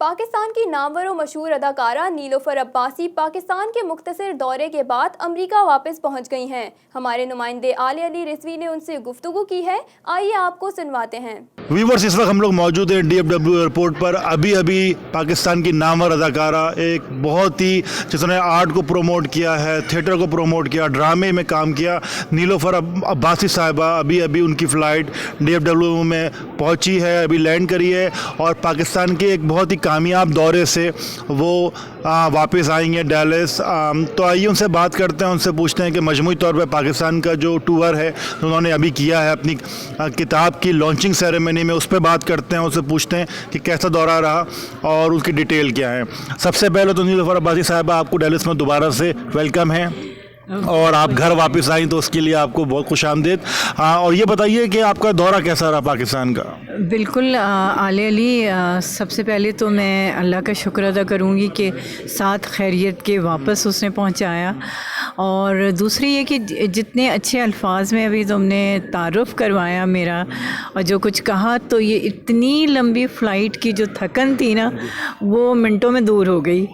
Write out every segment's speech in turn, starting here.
पाकिस्तान की नामवर और मशहूर अदाकारा नीलोफर अब्बासी पाकिस्तान के मुख्तसर दौरे के बाद अमेरिका वापस पहुंच गई हैं। हमारे नुमाइंदे आले अली रिजवी ने उनसे गुफ्तगू की है, आइए आपको सुनवाते हैं। व्यूवर्स, इस वक्त हम लोग मौजूद हैं DFW एयरपोर्ट पर। अभी पाकिस्तान की नामवर अदाकारा, एक बहुत ही जिसने आर्ट को प्रमोट किया है, थिएटर को प्रमोट किया, ड्रामे में काम किया, नीलोफर अब्बासी साहिबा अभी उनकी फ़्लाइट DFW में पहुंची है, अभी लैंड करी है और पाकिस्तान के एक बहुत ही कामयाब दौरे से वो वापस आएंगे डैलस। तो आइए उनसे बात करते हैं, उनसे पूछते हैं कि मजमूई तौर पर पाकिस्तान का जो टूर है उन्होंने अभी किया है अपनी किताब की लॉन्चिंग सेरेमनी में, उस पर बात करते हैं, उससे पूछते हैं कि कैसा दौरा रहा और उसकी डिटेल क्या है। सबसे पहले तो नीलोफर अब्बासी साहिबा, आपको डैलस में दोबारा से वेलकम है और आप घर वापस आई तो उसके लिए आपको बहुत खुशामदीद। और ये बताइए कि आपका दौरा कैसा रहा पाकिस्तान का? बिल्कुल आले अली, सबसे पहले तो मैं अल्लाह का शुक्र अदा करूँगी कि साथ खैरियत के वापस उसने पहुँचाया। और दूसरी ये कि जितने अच्छे अल्फाज में अभी तुमने तारुफ़ करवाया मेरा और जो कुछ कहा, तो ये इतनी लंबी फ़्लाइट की जो थकन थी ना, वो मिनटों में दूर हो गई।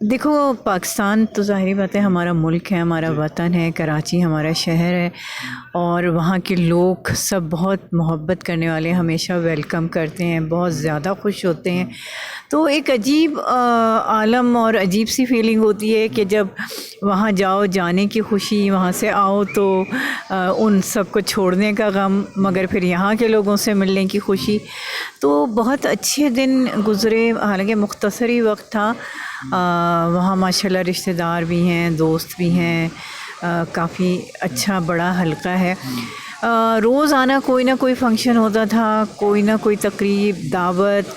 देखो, पाकिस्तान तो ज़ाहिरी बात है हमारा मुल्क है, हमारा वतन है, कराची हमारा शहर है और वहाँ के लोग सब बहुत मोहब्बत करने वाले, हमेशा वेलकम करते हैं, बहुत ज़्यादा खुश होते हैं। तो एक अजीब आलम और अजीब सी फीलिंग होती है कि जब वहाँ जाओ, जाने की खुशी, वहाँ से आओ तो उन सब को छोड़ने का गम, मगर फिर यहाँ के लोगों से मिलने की खुशी। तो बहुत अच्छे दिन गुज़रे, हालांकि मुख्तसर ही वक्त था। वहाँ माशाल्लाह रिश्तेदार भी हैं, दोस्त भी हैं, काफ़ी अच्छा बड़ा हल्का है। रोज़ आना कोई ना कोई फ़ंक्शन होता था, कोई ना कोई तकरीब, दावत,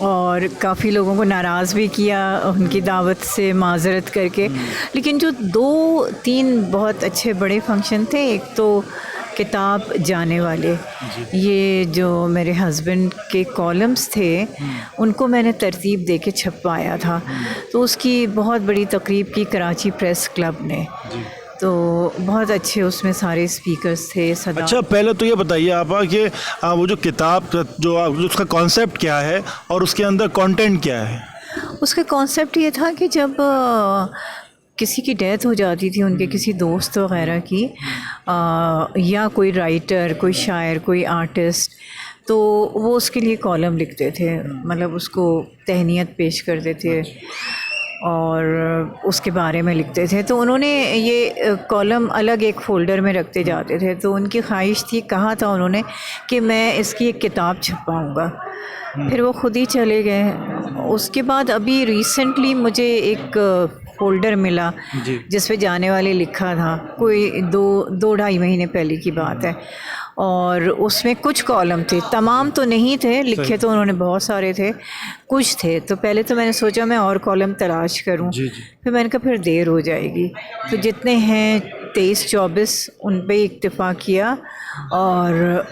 और काफ़ी लोगों को नाराज़ भी किया उनकी दावत से माज़रत करके। लेकिन जो 2-3 बहुत अच्छे बड़े फ़ंक्शन थे, एक तो किताब जाने वाले, ये जो मेरे हस्बैंड के कॉलम्स थे उनको मैंने तरतीब दे के छपवाया था, तो उसकी बहुत बड़ी तकरीब की कराची प्रेस क्लब ने। तो बहुत अच्छे उसमें सारे स्पीकर्स थे। अच्छा, पहले तो ये बताइए आप कि वो जो किताब जो उसका कॉन्सेप्ट क्या है और उसके अंदर कंटेंट क्या है? उसका कॉन्सेप्ट ये था कि जब किसी की डेथ हो जाती थी, उनके किसी दोस्त वग़ैरह की, या कोई राइटर, कोई शायर, कोई आर्टिस्ट, तो वो उसके लिए कॉलम लिखते थे, मतलब उसको तहनीत पेश करते थे और उसके बारे में लिखते थे। तो उन्होंने ये कॉलम अलग एक फ़ोल्डर में रखते जाते थे। तो उनकी ख्वाहिश थी, कहा था उन्होंने कि मैं इसकी एक किताब छपवाऊँगा। फिर वो ख़ुद ही चले गए। उसके बाद अभी रिसेंटली मुझे एक फ़ोल्डर मिला जिस पे जाने वाले लिखा था, कोई 2-2.5 महीने पहले की बात है, और उसमें कुछ कॉलम थे, तमाम तो नहीं थे, लिखे तो उन्होंने बहुत सारे थे, कुछ थे। तो पहले तो मैंने सोचा मैं और कॉलम तलाश करूं, फिर मैंने कहा फिर देर हो जाएगी, तो जितने हैं 23-24 उन पे इक्तिफ़ा किया और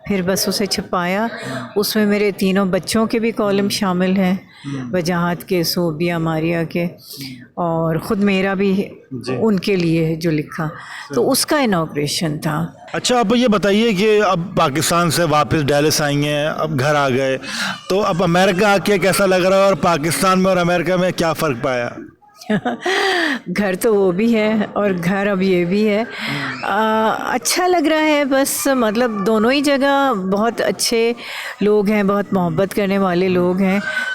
फिर बस उसे छपाया। उसमें मेरे 3 बच्चों के भी कॉलम शामिल हैं, वजाहत के, सोबिया, मारिया के, और ख़ुद मेरा भी उनके लिए जो लिखा, तो उसका इनॉग्रेशन था। अच्छा, अब ये बताइए कि अब पाकिस्तान से वापस डैलस आई हैं, अब घर आ गए, तो अब अमेरिका आके कैसा लग रहा है और पाकिस्तान में और अमेरिका में क्या फ़र्क पाया? घर तो वो भी है और घर अब ये भी है। अच्छा लग रहा है, बस मतलब दोनों ही जगह बहुत अच्छे लोग हैं, बहुत मोहब्बत करने वाले लोग हैं।